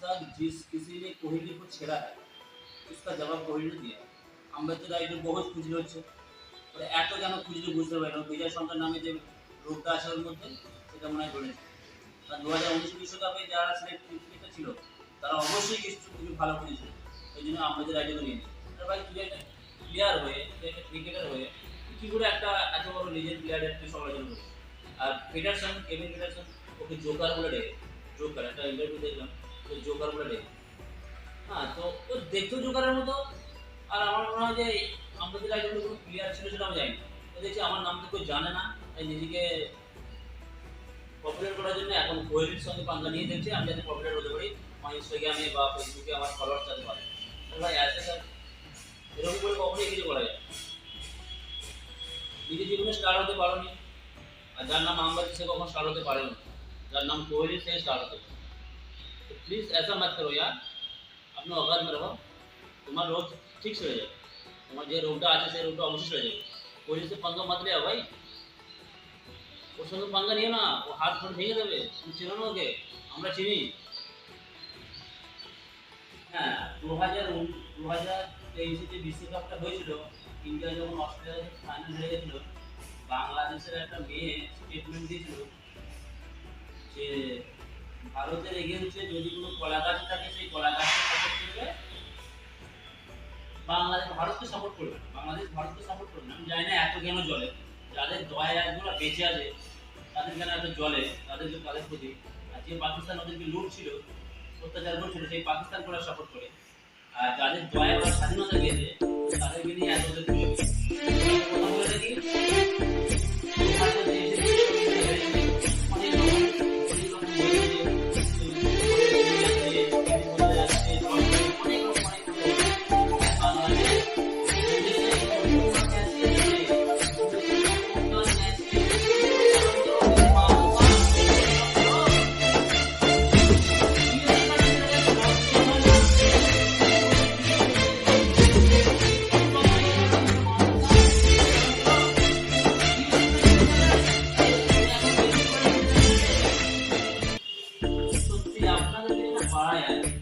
तक जिस किसी ने कोहली को छेड़ा है उसका जवाब कोहली ने दिया। আমরা তো রাইডে বহুত খুঁজলে হচ্ছে, এত কেন খুঁজলে বুঝতে পারি না। বিজয় শঙ্কর নামে যে রোগটা আছে ওর মধ্যে, সেটা মনে হয় ধরেছে। কারণ 2019 বিশ্বকাপে যারা সিলেক্টেড ছিল তারা অবশ্যই কিছু কিছু ভালো করেছিল, এই জন্য আমরা যে রাইডে নিয়ে নিই। ভাই তুই একটা প্লেয়ার হয়ে, তুই একটা ক্রিকেটার হয়ে কি করে একটা এত বড় লিজেন্ড প্লেয়ারের তুই সমালোচনা করিস? আর পেটারসন, কেভিন পেটারসন ওকে জোকার বলে ডেকে, জোকার একটা ইন্টারভিউ দেখলাম, তো জোকার বলে ডেকে। হ্যাঁ, তো ও দেখতেও জোকারের মতো। আর আমার মনে হয় যে আমাদের আগে কোনো প্লেয়ার ছিল সেটা আমি জানি না, তো দেখছি আমার নাম তো কেউ জানে না, তাই নিজেকে পপুলার করার জন্য এখন কোহলির সঙ্গে পাঙ্গা নিয়ে দেখছি আমি যাতে পপুলার হতে পারি, আমার ইনস্টাগ্রামে বা ফেসবুকে আমার ফলোয়ার চাতে পারে। ভাই আসে স্যার, এরকম করে কখনোই কিছু করা যায়। নিজের জীবনে স্টার হতে পারোনি, আর যার নাম আমবাতি সে কখনো স্টার হতে পারে না, যার নাম কোহলি সে স্টার হতে পারে। तो प्लीज़ ऐसा मत करो यार, अपने औकात में रहो, তোমার রোগ ঠিক হয়ে যাবে। তোমার যে রোগটা আছে সেই রোগটা অবশ্যই হয়ে যাবে। কোহলি से पंगा मत ले भाई, ওর সঙ্গে পাঙ্গা নিও না, ও হাত ধরে ভেঙে দেবে। তুমি চেনো না ওকে, আমরা চিনি। হ্যাঁ, 2023 যে বিশ্বকাপটা হয়েছিল, ইন্ডিয়া যখন অস্ট্রেলিয়ার ফাইনাল হেরে গেছিল, বাংলাদেশের একটা মেয়ে স্টেটমেন্ট দিয়েছিল যে ভারতের এগেন্সে যদি কোনো কলা গাছ থাকে সেই কলা গাছকে সাপোর্ট করবে, বাংলাদেশ ভারতকে সাপোর্ট করবে, বাংলাদেশ ভারতকে সাপোর্ট করবে না। আমি জানি না এত কেন জলে, যাদের দয়া একগুলো বেঁচে আছে তাদের কেন এত জলে তাদের প্রতি। আর যে পাকিস্তান ওদেরকে লুট ছিল, অত্যাচার করছিল, সেই পাকিস্তান করে সাপোর্ট করে। আর যাদের দয়া বা স্বাধীনতা দিয়েছে তাদেরকে নিয়ে এত ওদের তুলে কথা বলে দেখি। আপনাদের যেটা পাড়ায় আছে